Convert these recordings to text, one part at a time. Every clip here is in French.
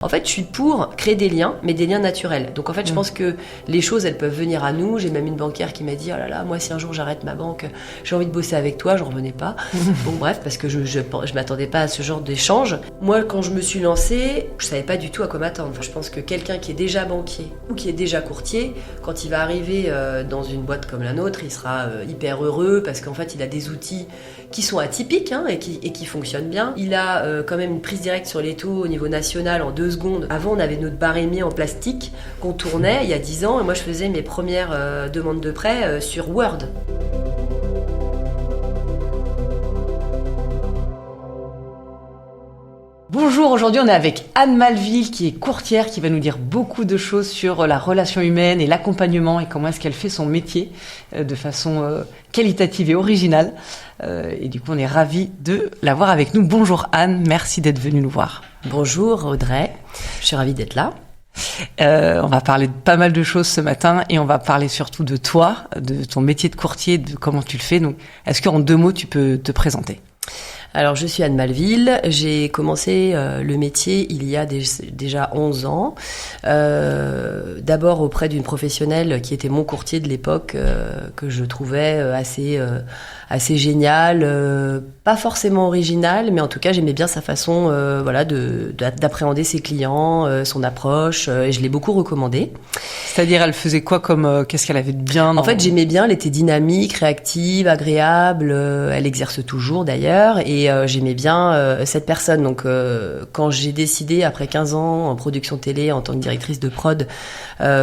En fait, je suis pour créer des liens, mais des liens naturels. Donc en fait, je pense que les choses, elles peuvent venir à nous. J'ai même une banquière qui m'a dit « Oh là là, moi si un jour j'arrête ma banque, j'ai envie de bosser avec toi », j'en revenais pas. Bon bref, parce que je m'attendais pas à ce genre d'échange. Moi, quand je me suis lancée, je savais pas du tout à quoi m'attendre. Enfin, je pense que quelqu'un qui est déjà banquier ou qui est déjà courtier, quand il va arriver dans une boîte comme la nôtre, il sera hyper heureux parce qu'en fait, il a des outils qui sont atypiques et qui fonctionnent bien. Il a quand même une prise directe sur les taux au niveau national en 2 secondes. Avant, on avait notre barémier en plastique qu'on tournait il y a 10 ans et moi, je faisais mes premières demandes de prêt sur Word. Bonjour, aujourd'hui on est avec Anne Malville qui est courtière, qui va nous dire beaucoup de choses sur la relation humaine et l'accompagnement et comment est-ce qu'elle fait son métier de façon qualitative et originale. Et du coup on est ravis de l'avoir avec nous. Bonjour Anne, merci d'être venue nous voir. Bonjour Audrey, je suis ravie d'être là. On va parler de pas mal de choses ce matin et on va parler surtout de toi, de ton métier de courtier, de comment tu le fais. Donc, est-ce qu'en 2 mots tu peux te présenter ? Alors, je suis Anne Malville. J'ai commencé le métier il y a déjà 11 ans. D'abord auprès d'une professionnelle qui était mon courtier de l'époque, que je trouvais assez géniale, pas forcément originale, mais en tout cas j'aimais bien sa façon d'appréhender ses clients, son approche, et je l'ai beaucoup recommandée. C'est-à-dire, elle faisait quoi comme qu'est-ce qu'elle avait de bien En fait, j'aimais bien, elle était dynamique, réactive, agréable, elle exerce toujours d'ailleurs, et j'aimais bien cette personne. Donc quand j'ai décidé, après 15 ans en production télé, en tant que directrice de prod,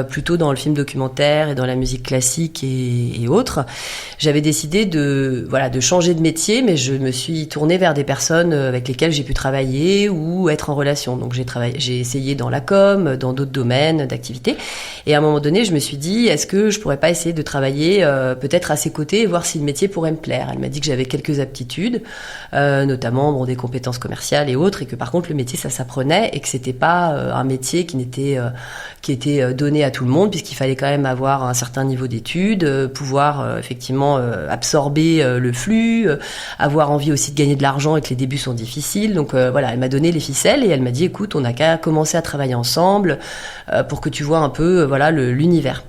plutôt dans le film documentaire et dans la musique classique et autres, j'avais décidé de changer de métier, mais je me suis tournée vers des personnes avec lesquelles j'ai pu travailler ou être en relation. Donc j'ai essayé dans la com, dans d'autres domaines d'activité, et à un moment donné, je me suis dit, est-ce que je pourrais pas essayer de travailler peut-être à ses côtés et voir si le métier pourrait me plaire. Elle m'a dit que j'avais quelques aptitudes, notamment des compétences commerciales et autres, et que par contre le métier ça s'apprenait et que c'était pas un métier qui était donné à tout le monde, puisqu'il fallait quand même avoir un certain niveau d'études, pouvoir effectivement absorber le flux, avoir envie aussi de gagner de l'argent et que les débuts sont difficiles. Donc elle m'a donné les ficelles et elle m'a dit écoute, on n'a qu'à commencer à travailler ensemble pour que tu vois un peu l'univers.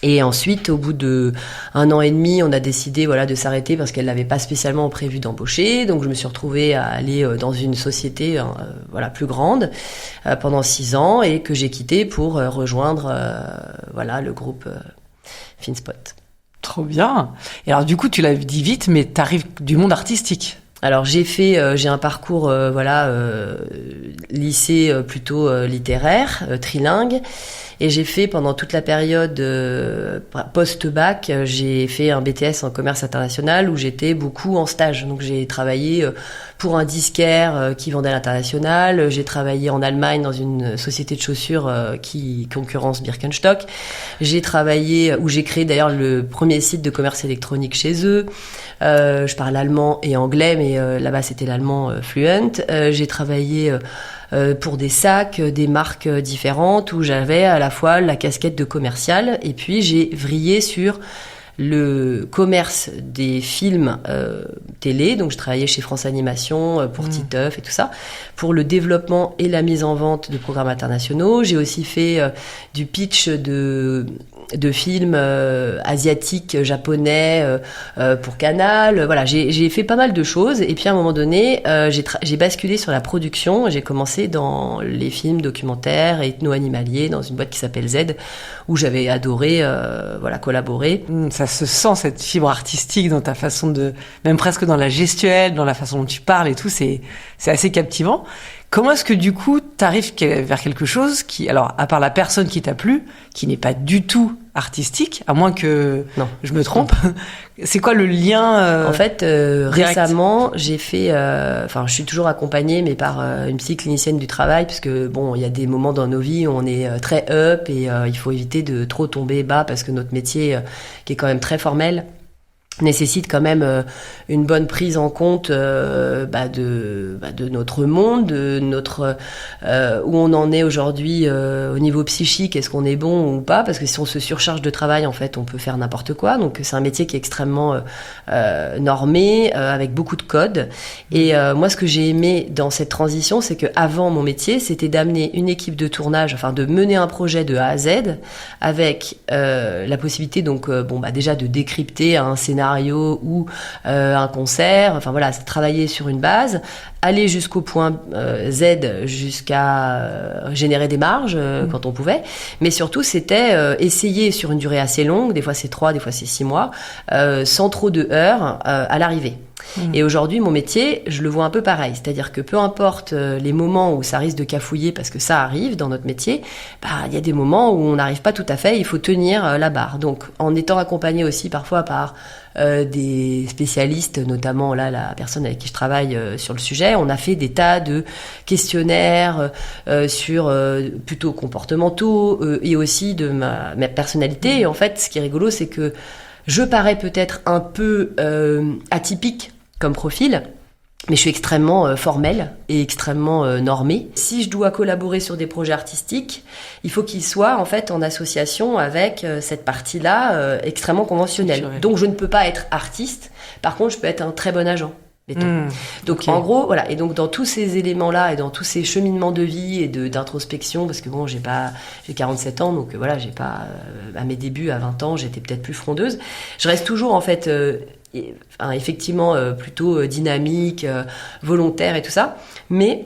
Et ensuite, au bout de 1 an et demi, on a décidé de s'arrêter parce qu'elle n'avait pas spécialement prévu d'embaucher. Donc je me suis retrouvée à aller dans une société plus grande pendant 6 ans et que j'ai quitté pour rejoindre le groupe Finspot. Trop bien. Et alors du coup, tu l'as dit vite, mais t'arrives du monde artistique. Alors j'ai un parcours lycée plutôt littéraire, trilingue, et j'ai fait pendant toute la période post-bac, j'ai fait un BTS en commerce international où j'étais beaucoup en stage. Donc j'ai travaillé pour un disquaire qui vendait à l'international, j'ai travaillé en Allemagne dans une société de chaussures qui concurrence Birkenstock. J'ai travaillé où j'ai créé d'ailleurs le premier site de commerce électronique chez eux. Je parle allemand et anglais, mais là-bas c'était l'allemand fluent. J'ai travaillé pour des sacs, des marques différentes où j'avais à la fois la casquette de commercial et puis j'ai vrillé sur le commerce des films télé. Donc je travaillais chez France Animation pour Titeuf et tout ça, pour le développement et la mise en vente de programmes internationaux. J'ai aussi fait du pitch de films asiatiques, japonais pour Canal. J'ai fait pas mal de choses. Et puis à un moment donné, j'ai basculé sur la production. J'ai commencé dans les films documentaires et ethno-animaliers dans une boîte qui s'appelle Z, où j'avais adoré collaborer. Ça se sent, cette fibre artistique dans ta façon de... Même presque dans la gestuelle, dans la façon dont tu parles et tout, c'est assez captivant. Comment est-ce que du coup, t'arrives vers quelque chose qui, alors, à part la personne qui t'a plu, qui n'est pas du tout artistique, à moins que je me trompe, c'est quoi le lien En fait, récemment, j'ai fait... je suis toujours accompagnée, mais par une psy-clinicienne du travail, parce que, il y a des moments dans nos vies où on est très up et il faut éviter de trop tomber bas, parce que notre métier, qui est quand même très formel, nécessite quand même une bonne prise en compte de notre monde, de notre où on en est aujourd'hui au niveau psychique, est-ce qu'on est bon ou pas, parce que si on se surcharge de travail, en fait, on peut faire n'importe quoi. Donc c'est un métier qui est extrêmement normé, avec beaucoup de codes. Et moi, ce que j'ai aimé dans cette transition, c'est que avant mon métier, c'était d'amener une équipe de tournage, enfin de mener un projet de A à Z, avec la possibilité donc déjà de décrypter un scénario ou un concert, enfin voilà, c'est travailler sur une base, aller jusqu'au point Z, jusqu'à générer des marges quand on pouvait, mais surtout c'était essayer sur une durée assez longue, des fois c'est 3, des fois c'est 6 mois, sans trop de heures à l'arrivée. Et aujourd'hui, mon métier, je le vois un peu pareil. C'est-à-dire que peu importe les moments où ça risque de cafouiller, parce que ça arrive dans notre métier, il y a des moments où on n'arrive pas tout à fait, il faut tenir la barre. Donc, en étant accompagné aussi parfois par des spécialistes, notamment là, la personne avec qui je travaille sur le sujet, on a fait des tas de questionnaires sur plutôt comportementaux et aussi de ma personnalité. Et en fait, ce qui est rigolo, c'est que je parais peut-être un peu atypique comme profil, mais je suis extrêmement formelle et extrêmement normée. Si je dois collaborer sur des projets artistiques, il faut qu'ils soient en fait en association avec cette partie-là extrêmement conventionnelle. Donc je ne peux pas être artiste, par contre je peux être un très bon agent. Donc en gros, voilà. Et donc dans tous ces éléments-là et dans tous ces cheminements de vie et d'introspection, parce que bon, j'ai 47 ans, donc voilà, j'ai pas à mes débuts, à 20 ans, j'étais peut-être plus frondeuse. Je reste toujours en fait effectivement plutôt dynamique, volontaire et tout ça, mais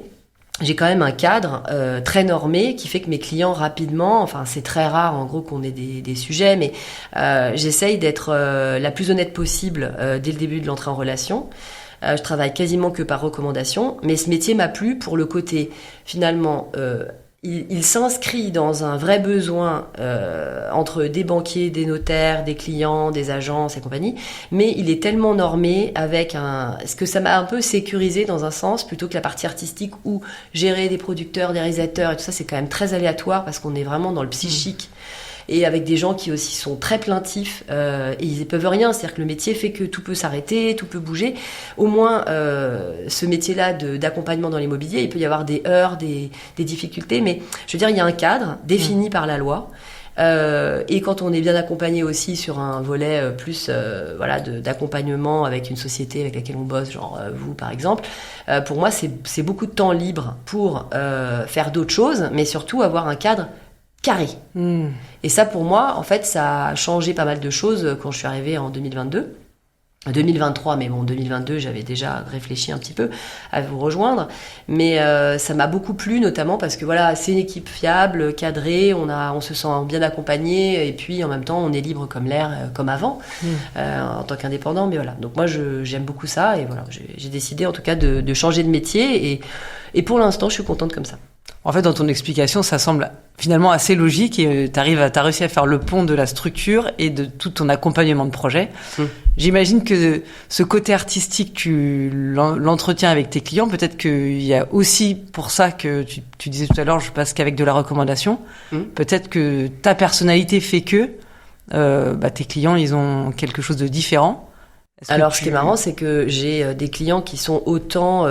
j'ai quand même un cadre très normé qui fait que mes clients rapidement, enfin c'est très rare en gros qu'on ait des sujets, mais j'essaye d'être la plus honnête possible dès le début de l'entrée en relation. Je travaille quasiment que par recommandation, mais ce métier m'a plu pour le côté, finalement, il s'inscrit dans un vrai besoin entre des banquiers, des notaires, des clients, des agences et compagnie, mais il est tellement normé avec ce que ça m'a un peu sécurisé dans un sens, plutôt que la partie artistique où gérer des producteurs, des réalisateurs et tout ça, c'est quand même très aléatoire parce qu'on est vraiment dans le psychique. Et avec des gens qui aussi sont très plaintifs et ils ne peuvent rien, c'est-à-dire que le métier fait que tout peut s'arrêter, tout peut bouger. Au moins, ce métier-là d'accompagnement dans l'immobilier, il peut y avoir des heurts, des difficultés, mais je veux dire, il y a un cadre défini par la loi. Et quand on est bien accompagné aussi sur un volet plus d'accompagnement avec une société avec laquelle on bosse, genre vous par exemple, pour moi c'est beaucoup de temps libre pour faire d'autres choses, mais surtout avoir un cadre carré. Et ça, pour moi, en fait, ça a changé pas mal de choses quand je suis arrivée en 2022. 2023, mais bon, 2022, j'avais déjà réfléchi un petit peu à vous rejoindre. Mais ça m'a beaucoup plu, notamment parce que voilà, c'est une équipe fiable, cadrée, on se sent bien accompagné, et puis en même temps, on est libre comme l'air, comme avant, en tant qu'indépendant. Mais voilà, donc moi, j'aime beaucoup ça, et voilà, j'ai décidé en tout cas de changer de métier, et pour l'instant, je suis contente comme ça. En fait, dans ton explication, ça semble finalement assez logique et t'as réussi à faire le pont de la structure et de tout ton accompagnement de projet. J'imagine que ce côté artistique, tu l'entretiens avec tes clients. Peut-être qu'il y a aussi pour ça que tu disais tout à l'heure, je passe qu'avec de la recommandation. Peut-être que ta personnalité fait que tes clients, ils ont quelque chose de différent. Alors, ce qui est marrant, c'est que j'ai des clients qui sont autant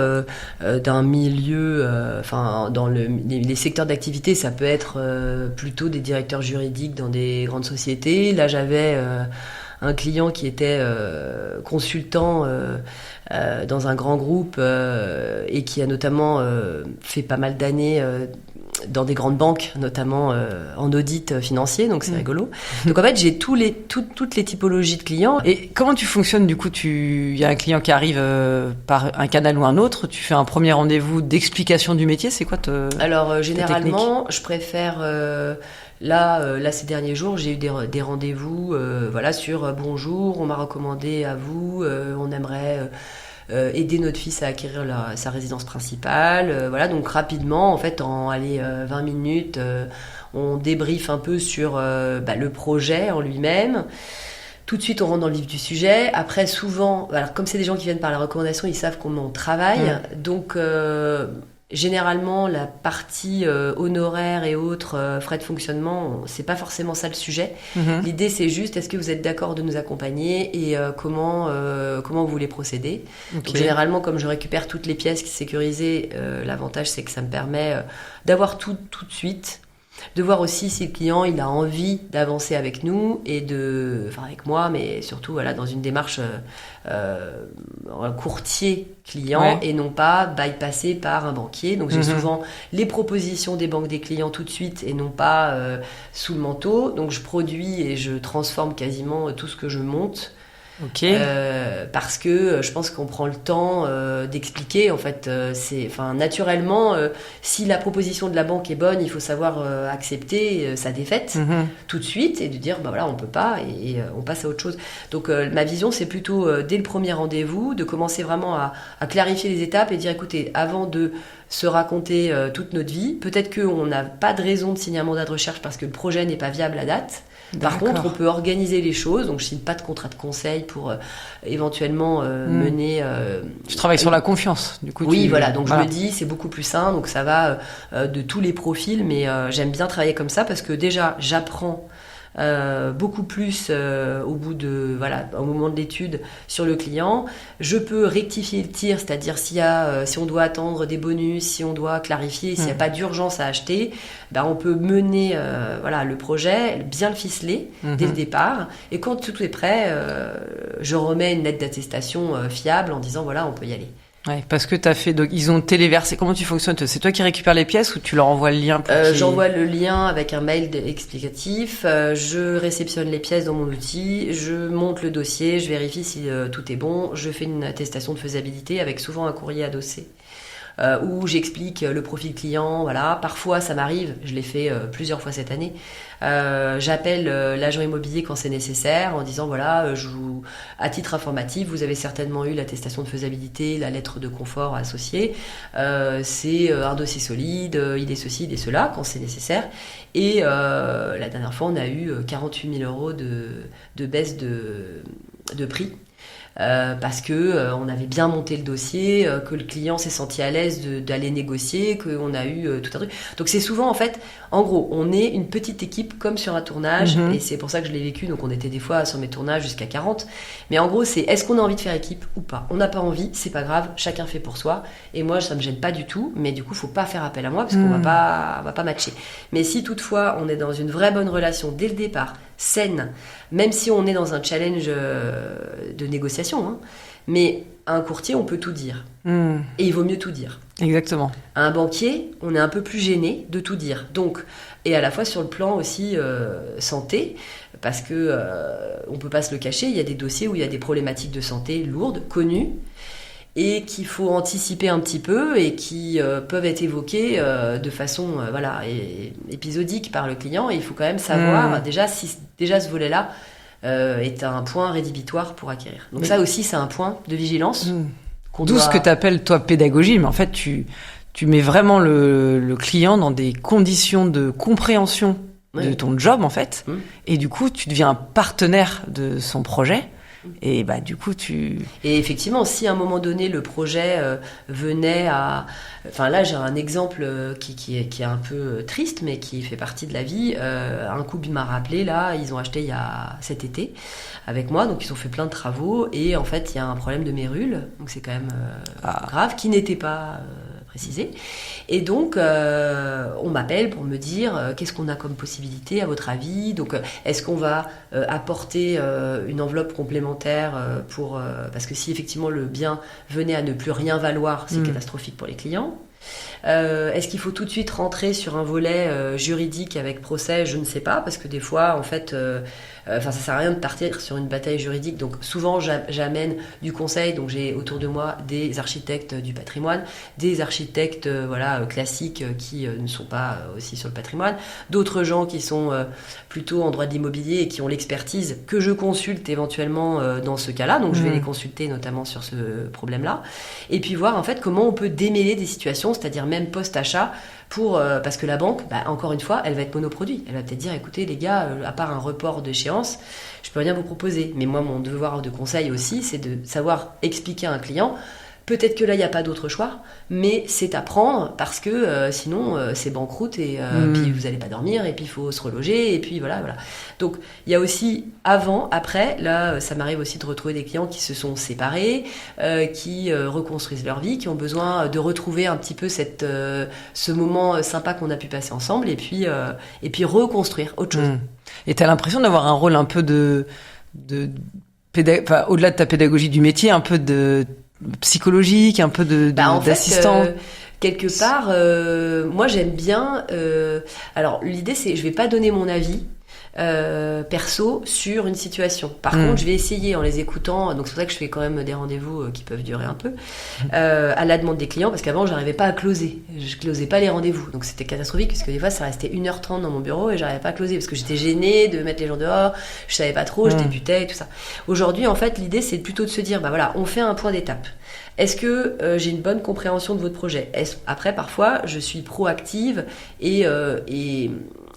d'un milieu, dans les secteurs d'activité, ça peut être plutôt des directeurs juridiques dans des grandes sociétés. Là, j'avais un client qui était consultant dans un grand groupe et qui a notamment fait pas mal d'années dans des grandes banques, notamment en audit financier, donc c'est rigolo. Donc en fait, j'ai toutes les typologies de clients. Et comment tu fonctionnes du coup? Il y a un client qui arrive par un canal ou un autre, tu fais un premier rendez-vous d'explication du métier, c'est quoi Alors généralement, je préfère... Là, ces derniers jours, j'ai eu des rendez-vous sur bonjour, on m'a recommandé à vous, on aimerait... aider notre fils à acquérir sa résidence principale. Donc rapidement, en fait, en 20 minutes, on débriefe un peu sur le projet en lui-même. Tout de suite, on rentre dans le vif du sujet. Après, souvent, comme c'est des gens qui viennent par la recommandation, ils savent comment on travaille. Donc, Généralement, la partie honoraire et autres frais de fonctionnement, c'est pas forcément ça le sujet. L'idée, c'est juste, est-ce que vous êtes d'accord de nous accompagner et comment vous voulez procéder. Okay. Donc, généralement, comme je récupère toutes les pièces sécurisées, l'avantage, c'est que ça me permet d'avoir tout de suite. De voir aussi si le client il a envie d'avancer avec nous et avec moi, mais surtout voilà, dans une démarche courtier client et non pas bypassé par un banquier. Donc j'ai souvent les propositions des banques des clients tout de suite et non pas sous le manteau. Donc je produis et je transforme quasiment tout ce que je monte. Okay. Parce que je pense qu'on prend le temps d'expliquer. En fait, naturellement, si la proposition de la banque est bonne, il faut savoir accepter sa défaite tout de suite et de dire bah voilà, on peut pas et on passe à autre chose. Donc ma vision, c'est plutôt dès le premier rendez-vous de commencer vraiment à clarifier les étapes et dire écoutez, avant de se raconter toute notre vie, peut-être qu'on n'a pas de raison de signer un mandat de recherche parce que le projet n'est pas viable à date. Par contre, on peut organiser les choses. Donc, je signe pas de contrat de conseil pour éventuellement mener. Tu travailles sur la confiance, du coup. Oui, voilà. Donc, je me dis, c'est beaucoup plus sain. Donc, ça va de tous les profils. Mais j'aime bien travailler comme ça parce que déjà, j'apprends beaucoup plus au moment de l'étude sur le client. Je peux rectifier le tir, c'est-à-dire si on doit attendre des bonus, si on doit clarifier, s'il n'y a pas d'urgence à acheter, on peut mener le projet, bien le ficeler dès le départ. Et quand tout est prêt, je remets une lettre d'attestation fiable en disant voilà, on peut y aller. Ouais, parce que t'as fait, donc ils ont téléversé. Comment tu fonctionnes? C'est toi qui récupères les pièces ou tu leur envoies le lien J'envoie le lien avec un mail explicatif. Je réceptionne les pièces dans mon outil. Je monte le dossier. Je vérifie si tout est bon. Je fais une attestation de faisabilité avec souvent un courrier adossé. Où j'explique le profil client, voilà. Parfois, ça m'arrive, je l'ai fait plusieurs fois cette année. J'appelle l'agent immobilier quand c'est nécessaire en disant voilà, à titre informatif, vous avez certainement eu l'attestation de faisabilité, la lettre de confort associée. C'est un dossier solide, il est ceci, il est cela quand c'est nécessaire. Et la dernière fois, on a eu 48 000 euros de baisse de prix. Parce que on avait bien monté le dossier, que le client s'est senti à l'aise d'aller négocier, qu'on a eu tout un truc. Donc c'est souvent en fait, en gros, on est une petite équipe comme sur un tournage, et c'est pour ça que je l'ai vécu. Donc on était des fois sur mes tournages jusqu'à 40. Mais en gros, c'est est-ce qu'on a envie de faire équipe ou pas? On n'a pas envie, c'est pas grave, chacun fait pour soi. Et moi, ça me gêne pas du tout, mais du coup, faut pas faire appel à moi parce qu'on va pas matcher. Mais si toutefois on est dans une vraie bonne relation dès le départ, saine, même si on est dans un challenge de négociation, mais à un courtier, on peut tout dire. Et il vaut mieux tout dire. Exactement. À un banquier, on est un peu plus gêné de tout dire. Donc, et à la fois sur le plan aussi santé, parce que on peut pas se le cacher, il y a des dossiers où il y a des problématiques de santé lourdes, connues, et qu'il faut anticiper un petit peu et qui peuvent être évoquées de façon épisodique par le client. Et il faut quand même savoir déjà si ce volet-là est un point rédhibitoire pour acquérir. Donc ça aussi, c'est un point de vigilance. D'où ce que tu appelles, toi, pédagogie, mais en fait, tu mets vraiment le client dans des conditions de compréhension de ton job, en fait. Et du coup, tu deviens un partenaire de son projet. Et bah du coup Et effectivement, si à un moment donné le projet venait à... Enfin là j'ai un exemple qui est un peu triste mais qui fait partie de la vie. Un couple m'a rappelé là, ils ont acheté il y a cet été avec moi, donc ils ont fait plein de travaux et en fait il y a un problème de mérule, donc c'est quand même grave, qui n'était pas... précisé. Et donc, on m'appelle pour me dire qu'est-ce qu'on a comme possibilité à votre avis. Donc, est-ce qu'on va apporter une enveloppe complémentaire parce que si effectivement le bien venait à ne plus rien valoir, c'est catastrophique pour les clients. Est-ce qu'il faut tout de suite rentrer sur un volet juridique avec procès? Je ne sais pas, parce que des fois, en fait, ça sert à rien de partir sur une bataille juridique. Donc souvent, j'amène du conseil. Donc j'ai autour de moi des architectes du patrimoine, des architectes classiques qui ne sont pas aussi sur le patrimoine, d'autres gens qui sont plutôt en droit de l'immobilier et qui ont l'expertise que je consulte éventuellement dans ce cas-là. Donc je vais les consulter notamment sur ce problème-là. Et puis voir en fait comment on peut démêler des situations, c'est-à-dire même post-achat, parce que la banque, encore une fois, elle va être monoproduit. Elle va peut-être dire, écoutez les gars, à part un report d'échéance, je peux rien vous proposer. Mais moi, mon devoir de conseil aussi, c'est de savoir expliquer à un client, Peut-être que là, il n'y a pas d'autre choix, mais c'est à prendre parce que sinon, c'est banqueroute et puis vous n'allez pas dormir et puis il faut se reloger et puis voilà. Donc, il y a aussi avant, après, là, ça m'arrive aussi de retrouver des clients qui se sont séparés, qui reconstruisent leur vie, qui ont besoin de retrouver un petit peu ce moment sympa qu'on a pu passer ensemble et puis reconstruire autre chose. Et tu as l'impression d'avoir un rôle un peu au-delà de ta pédagogie du métier, un peu de psychologique, un peu d'assistant. Quelque part, moi j'aime bien. Alors l'idée c'est, je vais pas donner mon avis perso sur une situation. Par contre, je vais essayer en les écoutant. Donc c'est pour ça que je fais quand même des rendez-vous qui peuvent durer un peu à la demande des clients, parce qu'avant j'arrivais pas à closer. Je closais pas les rendez-vous, donc c'était catastrophique parce que des fois ça restait 1h30 dans mon bureau et j'arrivais pas à closer parce que j'étais gênée de mettre les gens dehors. Je savais pas trop, je débutais et tout ça. Aujourd'hui, en fait, l'idée c'est plutôt de se dire, bah voilà, on fait un point d'étape. Est-ce que j'ai une bonne compréhension de votre projet ? Après, parfois, je suis proactive et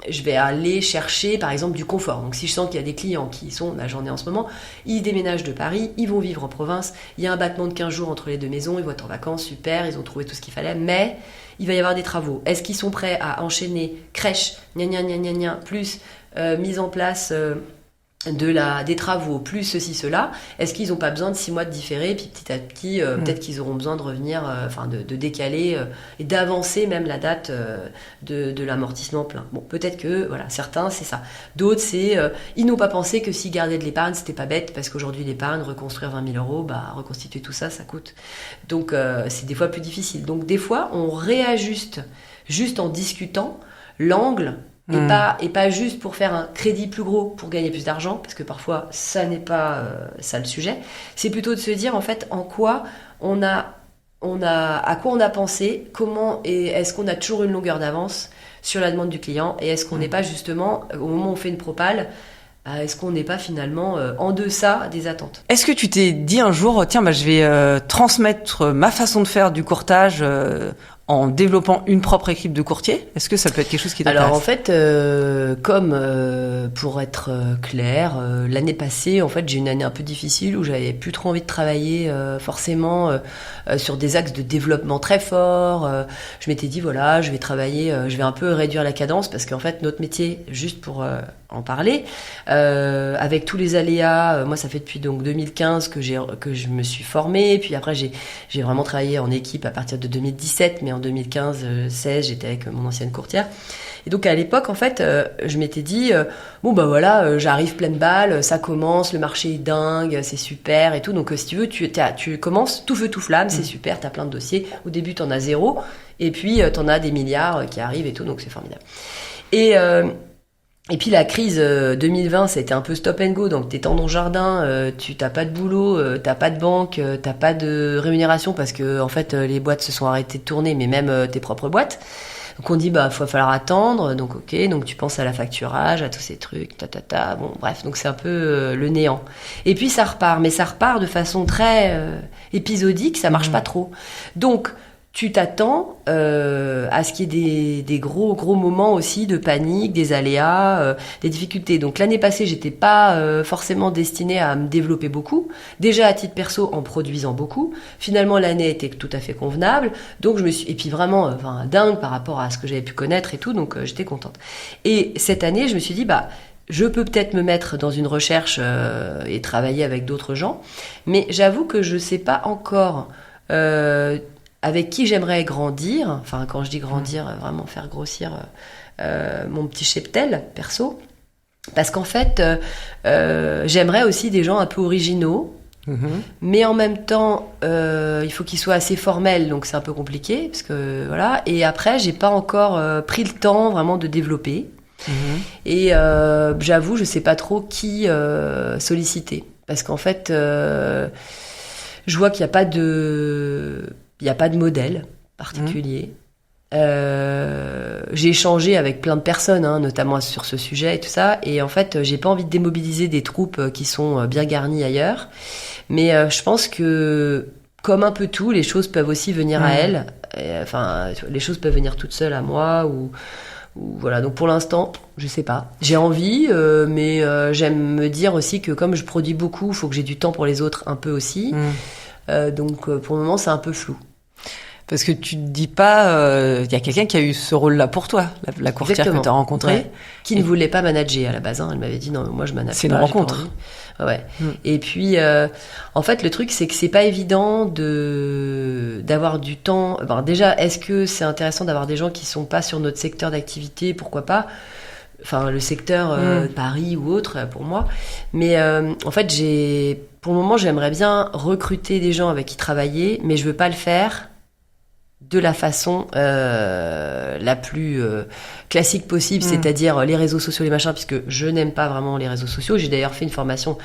je vais aller chercher, par exemple, du confort. Donc, si je sens qu'il y a des clients qui sont, là j'en ai en ce moment, ils déménagent de Paris, ils vont vivre en province, il y a un battement de 15 jours entre les deux maisons, ils vont être en vacances, super, ils ont trouvé tout ce qu'il fallait, mais il va y avoir des travaux. Est-ce qu'ils sont prêts à enchaîner crèche, plus mise en place... des travaux, plus ceci, cela, est-ce qu'ils n'ont pas besoin de 6 mois de différé, puis petit à petit, peut-être qu'ils auront besoin de revenir, de décaler et d'avancer même la date de l'amortissement plein. Bon, peut-être que, voilà, certains, c'est ça. D'autres, c'est, ils n'ont pas pensé que s'ils gardaient de l'épargne, c'était pas bête, parce qu'aujourd'hui, l'épargne, reconstruire 20 000 euros, reconstituer tout ça, ça coûte. Donc, c'est des fois plus difficile. Donc, des fois, on réajuste, juste en discutant, l'angle. Et pas juste pour faire un crédit plus gros pour gagner plus d'argent, parce que parfois ça n'est pas ça le sujet. C'est plutôt de se dire en fait à quoi on a pensé, comment et est-ce qu'on a toujours une longueur d'avance sur la demande du client, et est-ce qu'on n'est pas justement au moment où on fait une propale, est-ce qu'on n'est pas finalement en deçà des attentes. Est-ce que tu t'es dit un jour, tiens, je vais transmettre ma façon de faire du courtage en développant une propre équipe de courtiers? Est-ce que ça peut être quelque chose qui t'intéresse? Alors en fait, pour être clair, l'année passée, en fait, j'ai eu une année un peu difficile où j'avais plus trop envie de travailler forcément sur des axes de développement très forts. Je m'étais dit voilà, je vais travailler, je vais un peu réduire la cadence parce qu'en fait notre métier, juste pour en parler, avec tous les aléas, moi ça fait depuis donc 2015 que je me suis formée, puis après j'ai vraiment travaillé en équipe à partir de 2017, mais en 2015-16 j'étais avec mon ancienne courtière. Et donc à l'époque en fait je m'étais dit j'arrive pleine balle, ça commence, le marché est dingue, c'est super et tout, donc si tu veux tu commences tout feu tout flamme, c'est super, t'as plein de dossiers, au début t'en as 0 et puis t'en as des milliards qui arrivent et tout, donc c'est formidable. Et puis la crise 2020, ça a été un peu stop and go, donc t'es dans ton jardin, tu t'as pas de boulot, t'as pas de banque, t'as pas de rémunération parce que en fait les boîtes se sont arrêtées de tourner, mais même tes propres boîtes. Donc on dit faut falloir attendre, donc ok, donc tu penses à la facturage, à tous ces trucs, bon bref, donc c'est un peu le néant. Et puis ça repart, mais ça repart de façon très épisodique, ça marche pas trop. Donc tu t'attends à ce qu'il y ait des gros moments aussi de panique, des aléas, des difficultés. Donc l'année passée, j'étais pas forcément destinée à me développer beaucoup. Déjà à titre perso, en produisant beaucoup. Finalement, l'année était tout à fait convenable. Donc et puis vraiment dingue par rapport à ce que j'avais pu connaître et tout. Donc j'étais contente. Et cette année, je me suis dit je peux peut-être me mettre dans une recherche et travailler avec d'autres gens, mais j'avoue que je sais pas encore. Avec qui j'aimerais grandir, enfin quand je dis grandir, vraiment faire grossir mon petit cheptel perso, parce qu'en fait j'aimerais aussi des gens un peu originaux, mais en même temps il faut qu'ils soient assez formels, donc c'est un peu compliqué, parce que voilà, et après j'ai pas encore pris le temps vraiment de développer, et j'avoue je sais pas trop qui solliciter, parce qu'en fait je vois qu'il n'y a pas de modèle particulier. J'ai échangé avec plein de personnes, notamment sur ce sujet et tout ça. Et en fait, j'ai pas envie de démobiliser des troupes qui sont bien garnies ailleurs. Mais je pense que, comme un peu tout, les choses peuvent aussi venir à elles. Les choses peuvent venir toutes seules à moi ou voilà. Donc pour l'instant, je sais pas. J'ai envie, mais j'aime me dire aussi que comme je produis beaucoup, il faut que j'ai du temps pour les autres un peu aussi. Donc pour le moment, c'est un peu flou. Parce que tu te dis pas, y a quelqu'un qui a eu ce rôle-là pour toi, la courtière Exactement. que tu as rencontrée. Ouais. Qui ne voulait pas manager à la base. Elle m'avait dit non, moi je manage pas. C'est une rencontre. Ouais. Et puis, en fait, le truc, c'est que c'est pas évident d'avoir du temps. Ben, déjà, est-ce que c'est intéressant d'avoir des gens qui sont pas sur notre secteur d'activité? Pourquoi pas? Enfin, le secteur Paris ou autre, pour moi. Mais en fait, pour le moment, j'aimerais bien recruter des gens avec qui travailler, mais je veux pas le faire de la façon la plus classique possible, c'est-à-dire les réseaux sociaux, les machins, puisque je n'aime pas vraiment les réseaux sociaux. J'ai d'ailleurs fait une formation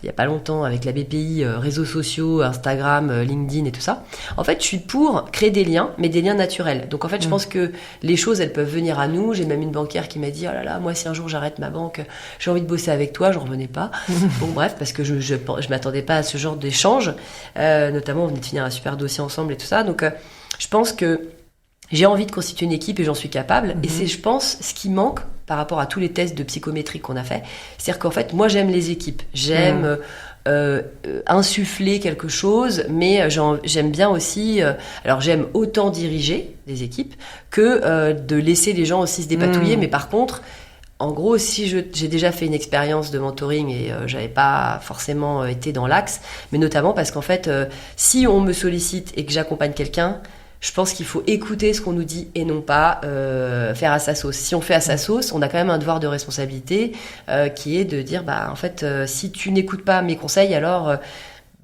il y a pas longtemps avec la BPI, réseaux sociaux, Instagram, LinkedIn et tout ça. En fait, je suis pour créer des liens, mais des liens naturels. Donc en fait, je pense que les choses, elles peuvent venir à nous. J'ai même une banquière qui m'a dit, oh là là, moi si un jour j'arrête ma banque, j'ai envie de bosser avec toi, j'en revenais pas. Bon bref, parce que je m'attendais pas à ce genre d'échange. Notamment, on venait de finir un super dossier ensemble et tout ça. Donc je pense que j'ai envie de constituer une équipe et j'en suis capable. Et c'est, je pense, ce qui manque par rapport à tous les tests de psychométrie qu'on a fait. C'est-à-dire qu'en fait, moi, j'aime les équipes. J'aime insuffler quelque chose, mais j'aime bien aussi... alors, j'aime autant diriger des équipes que de laisser les gens aussi se dépatouiller. Mais par contre... En gros, si j'ai déjà fait une expérience de mentoring et j'avais pas forcément été dans l'axe, mais notamment parce qu'en fait, si on me sollicite et que j'accompagne quelqu'un, je pense qu'il faut écouter ce qu'on nous dit et non pas faire à sa sauce. Si on fait à sa sauce, on a quand même un devoir de responsabilité qui est de dire, bah en fait, si tu n'écoutes pas mes conseils, alors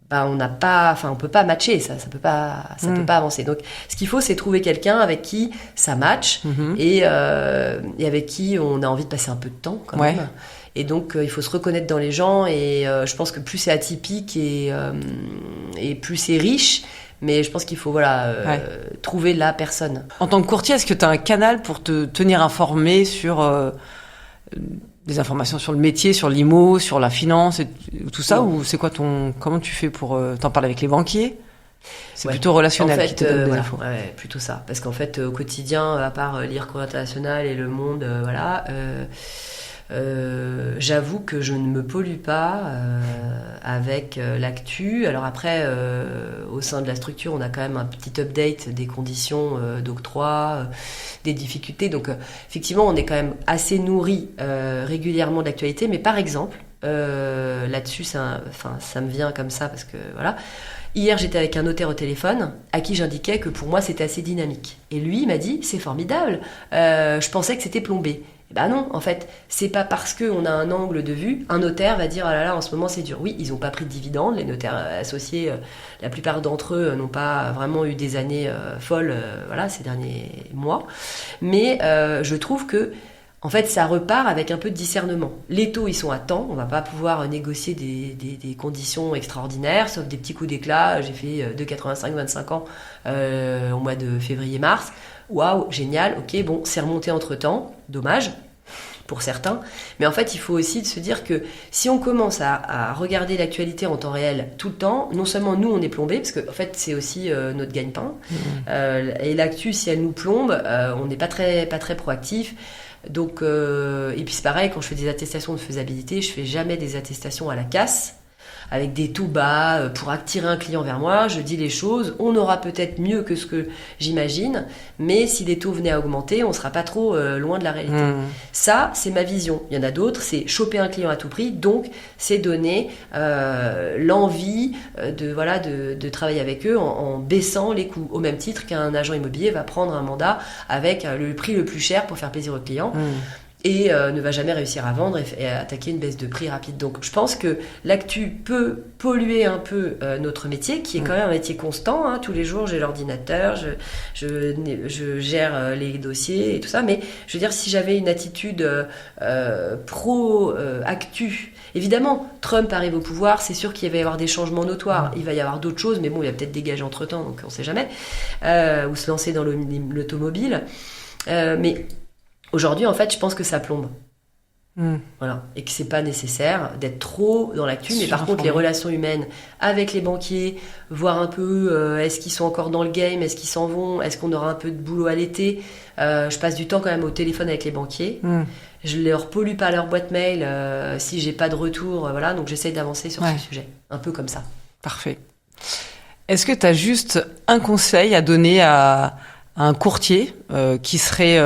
on peut pas matcher, ça peut pas avancer. Donc, ce qu'il faut, c'est trouver quelqu'un avec qui ça match et avec qui on a envie de passer un peu de temps quand même. Et donc, il faut se reconnaître dans les gens et je pense que plus c'est atypique et plus c'est riche. Mais je pense qu'il faut trouver la personne. En tant que courtier, est-ce que tu as un canal pour te tenir informé sur des informations sur le métier, sur l'IMO, sur la finance et tout ça? Ou c'est quoi comment tu fais pour t'en parler avec les banquiers? C'est plutôt relationnel, en fait, qui te donne des infos. Ouais, plutôt ça. Parce qu'en fait, au quotidien, à part lire Courrier International et Le Monde, j'avoue que je ne me pollue pas avec l'actu. Alors après, au sein de la structure, on a quand même un petit update des conditions d'octroi, des difficultés. Donc effectivement, on est quand même assez nourri régulièrement de l'actualité. Mais par exemple, là-dessus, ça me vient comme ça parce que voilà. Hier, j'étais avec un notaire au téléphone à qui j'indiquais que pour moi, c'était assez dynamique. Et lui, il m'a dit, c'est formidable, je pensais que c'était plombé. Ben non, en fait, c'est pas parce qu'on a un angle de vue, un notaire va dire ah là là, en ce moment c'est dur. Oui, ils n'ont pas pris de dividendes, les notaires associés, la plupart d'entre eux n'ont pas vraiment eu des années folles, ces derniers mois. Mais je trouve que en fait, ça repart avec un peu de discernement. Les taux, ils sont à temps. On va pas pouvoir négocier des conditions extraordinaires, sauf des petits coups d'éclat. J'ai fait 2,85, 25 ans au mois de février-mars. Waouh, génial, ok, bon, c'est remonté entre-temps. Dommage pour certains. Mais en fait, il faut aussi se dire que si on commence à regarder l'actualité en temps réel tout le temps, non seulement nous, on est plombé, parce que en fait, c'est aussi notre gagne-pain. Et l'actu, si elle nous plombe, on n'est pas très proactif. Donc, et puis c'est pareil, quand je fais des attestations de faisabilité, je fais jamais des attestations à la casse, avec des taux bas pour attirer un client vers moi. Je dis les choses, on aura peut-être mieux que ce que j'imagine, mais si les taux venaient à augmenter, on sera pas trop loin de la réalité. Ça, c'est ma vision. Il y en a d'autres, c'est choper un client à tout prix, donc c'est donner l'envie de travailler avec eux en baissant les coûts, au même titre qu'un agent immobilier va prendre un mandat avec le prix le plus cher pour faire plaisir au client. Et ne va jamais réussir à vendre et à attaquer une baisse de prix rapide. Donc je pense que l'actu peut polluer un peu notre métier, qui est quand même un métier constant. Hein. Tous les jours, j'ai l'ordinateur, je gère les dossiers et tout ça. Mais je veux dire, si j'avais une attitude pro-actu, évidemment, Trump arrive au pouvoir, c'est sûr qu'il va y avoir des changements notoires. Il va y avoir d'autres choses, mais bon, il va peut-être dégager entre-temps, donc on ne sait jamais. Ou se lancer dans l'automobile. Mais... aujourd'hui, en fait, je pense que ça plombe. Voilà. Et que c'est pas nécessaire d'être trop dans l'actu. Mais par contre, les relations humaines avec les banquiers, voir un peu est-ce qu'ils sont encore dans le game, est-ce qu'ils s'en vont, est-ce qu'on aura un peu de boulot à l'été. Je passe du temps quand même au téléphone avec les banquiers. Je leur pollue pas leur boîte mail si j'ai pas de retour. Donc j'essaye d'avancer sur ce sujet. Un peu comme ça. Parfait. Est-ce que tu as juste un conseil à donner à un courtier qui serait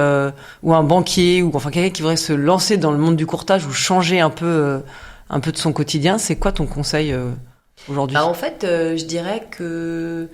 ou un banquier ou enfin quelqu'un qui voudrait se lancer dans le monde du courtage ou changer un peu de son quotidien? C'est quoi ton conseil aujourd'hui? En fait, je dirais que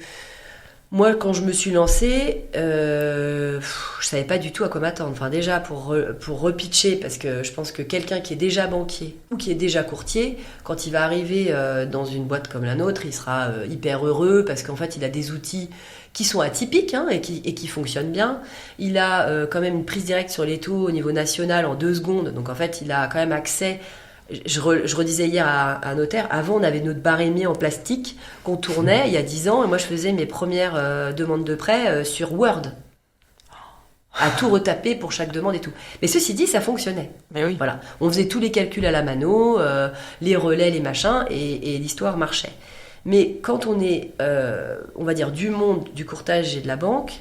moi, quand je me suis lancée, je savais pas du tout à quoi m'attendre. Enfin, déjà, pour repitcher, parce que je pense que quelqu'un qui est déjà banquier ou qui est déjà courtier, quand il va arriver dans une boîte comme la nôtre, il sera hyper heureux parce qu'en fait, il a des outils qui sont atypiques et qui fonctionnent bien. Il a quand même une prise directe sur les taux au niveau national en 2 secondes. Donc, en fait, il a quand même accès. Je redisais hier à un notaire, avant on avait notre barémier en plastique qu'on tournait il y a 10 ans et moi je faisais mes premières demandes de prêt sur Word. À tout retaper pour chaque demande et tout. Mais ceci dit, ça fonctionnait. Mais oui. Voilà. On faisait tous les calculs à la mano, les relais, les machins, et l'histoire marchait. Mais quand on est, on va dire, du monde du courtage et de la banque,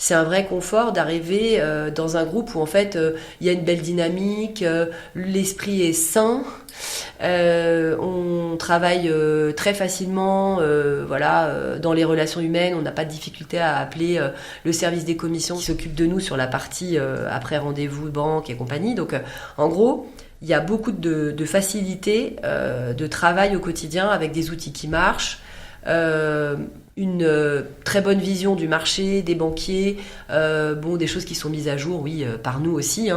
c'est un vrai confort d'arriver dans un groupe où en fait il y a une belle dynamique, l'esprit est sain, on travaille très facilement, dans les relations humaines, on n'a pas de difficulté à appeler le service des commissions qui s'occupe de nous sur la partie après rendez-vous banque et compagnie. Donc en gros, il y a beaucoup de facilité de travail au quotidien avec des outils qui marchent. Une très bonne vision du marché, des banquiers, des choses qui sont mises à jour, oui, par nous aussi,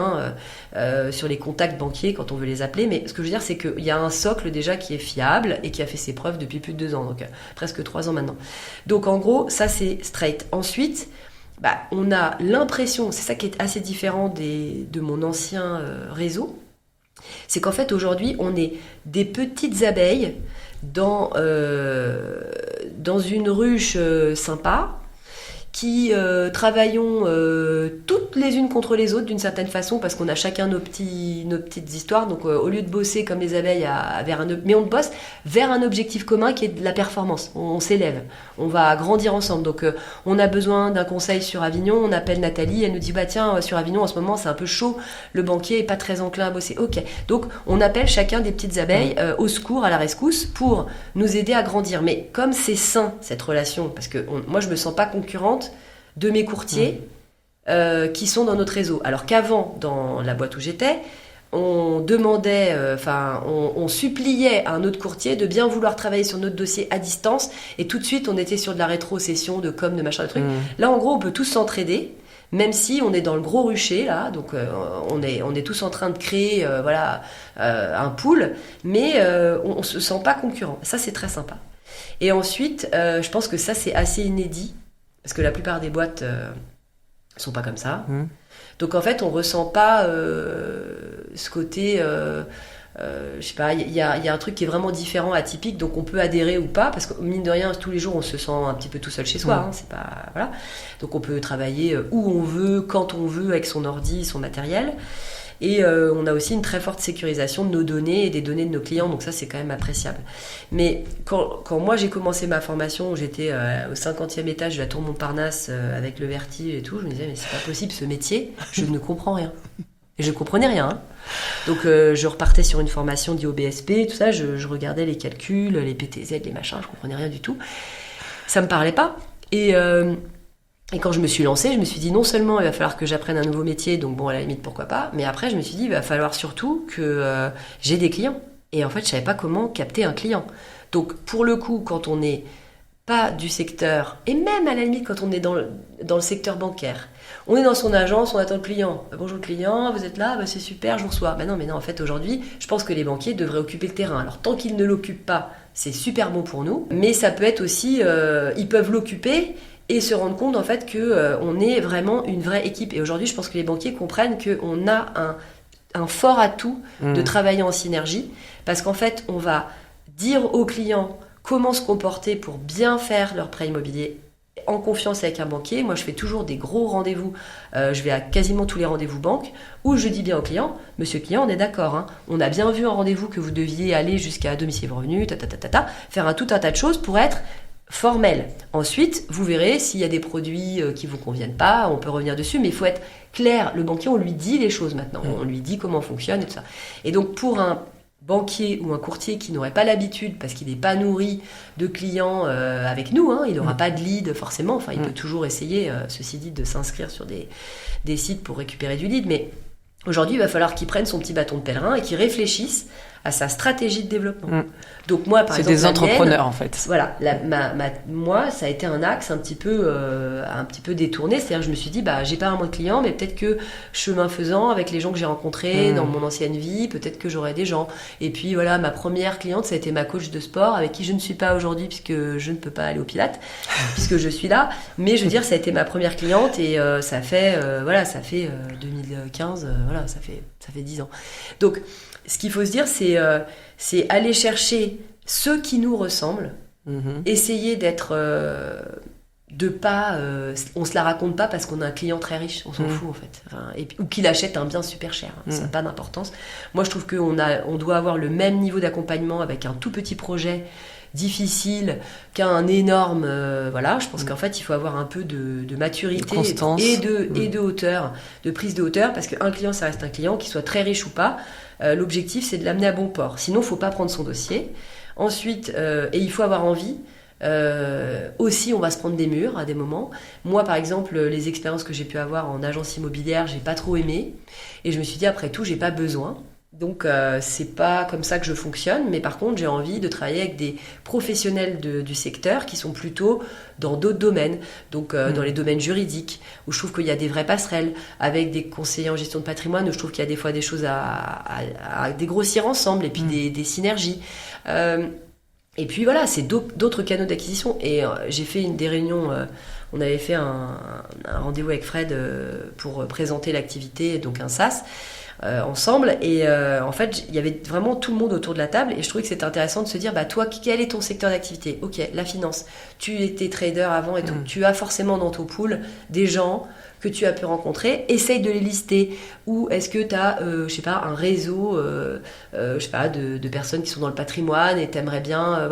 sur les contacts banquiers quand on veut les appeler. Mais ce que je veux dire, c'est qu'il y a un socle déjà qui est fiable et qui a fait ses preuves depuis plus de 2 ans, donc presque 3 ans maintenant. Donc en gros, ça c'est straight. Ensuite, on a l'impression, c'est ça qui est assez différent de mon ancien réseau, c'est qu'en fait aujourd'hui, on est des petites abeilles dans une ruche sympa, qui travaillons toutes les unes contre les autres d'une certaine façon, parce qu'on a chacun nos petites histoires. Donc au lieu de bosser comme les abeilles mais on bosse vers un objectif commun qui est de la performance. On s'élève, on va grandir ensemble. Donc on a besoin d'un conseil sur Avignon, on appelle Nathalie, elle nous dit tiens, sur Avignon en ce moment c'est un peu chaud, le banquier est pas très enclin à bosser. Ok, donc on appelle chacun des petites abeilles au secours, à la rescousse, pour nous aider à grandir. Mais comme c'est sain cette relation, parce que moi je me sens pas concurrente de mes courtiers qui sont dans notre réseau. Alors qu'avant, dans la boîte où j'étais, on demandait, on suppliait à un autre courtier de bien vouloir travailler sur notre dossier à distance, et tout de suite on était sur de la rétrocession, de com, de machin, de trucs. Là en gros on peut tous s'entraider, même si on est dans le gros rucher là, donc on est tous en train de créer un pool, mais on se sent pas concurrent. Ça c'est très sympa. Et ensuite, je pense que ça c'est assez inédit, parce que la plupart des boîtes sont pas comme ça. Donc en fait, on ressent pas ce côté, je sais pas, il y a un truc qui est vraiment différent, atypique, donc on peut adhérer ou pas, parce que mine de rien, tous les jours, on se sent un petit peu tout seul chez soi. C'est pas, voilà. Donc on peut travailler où on veut, quand on veut, avec son ordi, son matériel. Et on a aussi une très forte sécurisation de nos données et des données de nos clients, donc ça c'est quand même appréciable. Mais quand moi j'ai commencé ma formation, j'étais au 50e étage de la tour Montparnasse avec le vertige et tout, je me disais mais c'est pas possible ce métier, je ne comprends rien. Et je ne comprenais rien. Donc je repartais sur une formation d'IOBSP, tout ça, je regardais les calculs, les PTZ, les machins, je comprenais rien du tout. Ça me parlait pas. Et quand je me suis lancée, je me suis dit non seulement il va falloir que j'apprenne un nouveau métier, donc bon à la limite pourquoi pas, mais après je me suis dit il va falloir surtout que j'ai des clients. Et en fait je savais pas comment capter un client. Donc pour le coup, quand on n'est pas du secteur, et même à la limite quand on est dans le secteur bancaire, on est dans son agence, on attend le client. Bonjour le client, vous êtes là, c'est super, je vous reçois. Non, en fait aujourd'hui, je pense que les banquiers devraient occuper le terrain. Alors tant qu'ils ne l'occupent pas, c'est super bon pour nous, mais ça peut être aussi, ils peuvent l'occuper et se rendre compte en fait qu'on est vraiment une vraie équipe. Et aujourd'hui, je pense que les banquiers comprennent qu'on a un fort atout de travailler en synergie, parce qu'en fait, on va dire aux clients comment se comporter pour bien faire leur prêt immobilier en confiance avec un banquier. Moi, je fais toujours des gros rendez-vous. Je vais à quasiment tous les rendez-vous banques où je dis bien au client, monsieur le client, on est d'accord, on a bien vu en rendez-vous que vous deviez aller jusqu'à domicile revenu, faire tout un tas de choses pour être formel. Ensuite, vous verrez s'il y a des produits qui vous conviennent pas, on peut revenir dessus, mais il faut être clair. Le banquier, on lui dit les choses maintenant, on lui dit comment on fonctionne et tout ça. Et donc pour un banquier ou un courtier qui n'aurait pas l'habitude, parce qu'il n'est pas nourri de clients avec nous, il n'aura pas de lead forcément, enfin il peut toujours essayer, ceci dit, de s'inscrire sur des sites pour récupérer du lead, mais aujourd'hui il va falloir qu'il prenne son petit bâton de pèlerin et qu'il réfléchisse à sa stratégie de développement. Donc moi, par exemple, c'est des entrepreneurs en fait. Voilà, moi, ça a été un axe un petit peu détourné. C'est-à-dire, je me suis dit, j'ai pas un mois de clients, mais peut-être que chemin faisant, avec les gens que j'ai rencontrés dans mon ancienne vie, peut-être que j'aurai des gens. Et puis voilà, ma première cliente, ça a été ma coach de sport, avec qui je ne suis pas aujourd'hui puisque je ne peux pas aller au Pilates, puisque je suis là. Mais je veux dire, ça a été ma première cliente et ça fait 2015, ça fait 10 ans. Donc ce qu'il faut se dire, c'est aller chercher ceux qui nous ressemblent, essayer d'être... on se la raconte pas parce qu'on a un client très riche, on s'en fout en fait. Ou qu'il achète un bien super cher, ça n'a pas d'importance. Moi je trouve qu'on doit avoir le même niveau d'accompagnement avec un tout petit projet difficile qu'un énorme je pense qu'en fait il faut avoir un peu de maturité et de hauteur, de prise de hauteur, parce qu'un client ça reste un client, qu'il soit très riche ou pas. L'objectif c'est de l'amener à bon port, sinon il faut pas prendre son dossier. Ensuite et il faut avoir envie. Aussi on va se prendre des murs à des moments. Moi par exemple, les expériences que j'ai pu avoir en agence immobilière, j'ai pas trop aimé et je me suis dit après tout j'ai pas besoin. Donc c'est pas comme ça que je fonctionne, mais par contre j'ai envie de travailler avec des professionnels du secteur qui sont plutôt dans d'autres domaines, donc dans les domaines juridiques, où je trouve qu'il y a des vraies passerelles, avec des conseillers en gestion de patrimoine, où je trouve qu'il y a des fois des choses à dégrossir ensemble, et puis des synergies. Et puis voilà, c'est d'autres canaux d'acquisition. Et j'ai fait des réunions, on avait fait un rendez-vous avec Fred pour présenter l'activité, donc un SaaS, ensemble. Et en fait, il y avait vraiment tout le monde autour de la table. Et je trouvais que c'était intéressant de se dire, toi, quel est ton secteur d'activité ? Ok, la finance. Tu étais trader avant et tout. Tu as forcément dans ton pool des gens que tu as pu rencontrer, essaye de les lister. Ou est-ce que tu as, un réseau, de personnes qui sont dans le patrimoine et t'aimerais bien,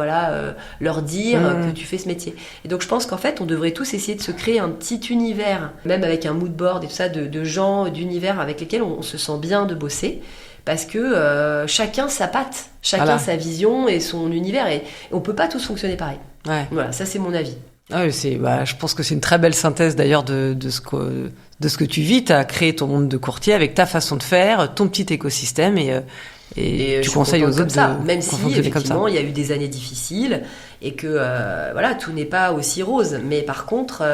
leur dire que tu fais ce métier. Et donc je pense qu'en fait, on devrait tous essayer de se créer un petit univers, même avec un mood board et tout ça, de gens, d'univers avec lesquels on se sent bien de bosser. Parce que chacun sa patte, chacun sa vision et son univers. Et on peut pas tous fonctionner pareil. Ouais. Voilà, ça c'est mon avis. Ah oui, je pense que c'est une très belle synthèse d'ailleurs de ce que tu vis. Tu as créé ton monde de courtier avec ta façon de faire, ton petit écosystème et tu conseilles aux autres de même si effectivement il y a eu des années difficiles et que tout n'est pas aussi rose, mais par contre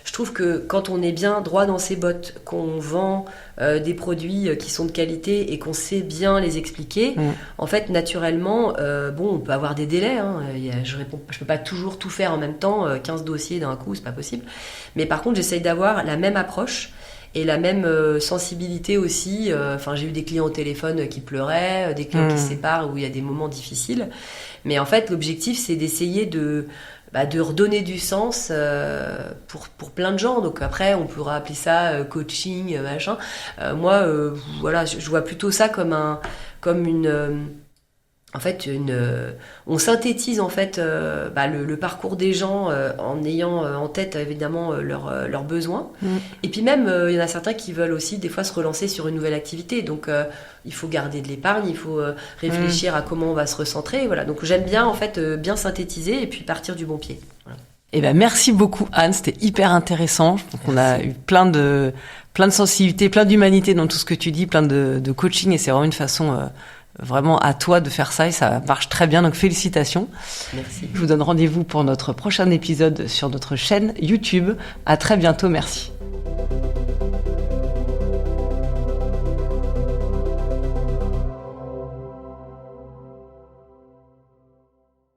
je trouve que quand on est bien droit dans ses bottes, qu'on vend des produits qui sont de qualité et qu'on sait bien les expliquer, en fait naturellement on peut avoir des délais, je peux pas toujours tout faire en même temps, 15 dossiers d'un coup, c'est pas possible, mais par contre j'essaye d'avoir la même approche et la même sensibilité aussi. J'ai eu des clients au téléphone qui pleuraient, des clients qui se séparent où il y a des moments difficiles. Mais en fait, l'objectif, c'est d'essayer de redonner du sens pour plein de gens. Donc après, on pourra appeler ça coaching, machin. Moi, je vois plutôt ça comme une... on synthétise en fait le parcours des gens en ayant en tête évidemment leurs besoins. Et puis même il y en a certains qui veulent aussi des fois se relancer sur une nouvelle activité. Donc il faut garder de l'épargne, il faut réfléchir à comment on va se recentrer. Voilà. Donc j'aime bien en fait bien synthétiser et puis partir du bon pied. Voilà. Eh ben merci beaucoup Anne, c'était hyper intéressant. Donc on a eu plein de sensibilité, plein d'humanité dans tout ce que tu dis, plein de coaching et c'est vraiment une façon vraiment à toi de faire ça et ça marche très bien, donc félicitations. Merci. Je vous donne rendez-vous pour notre prochain épisode sur notre chaîne YouTube. À très bientôt, merci.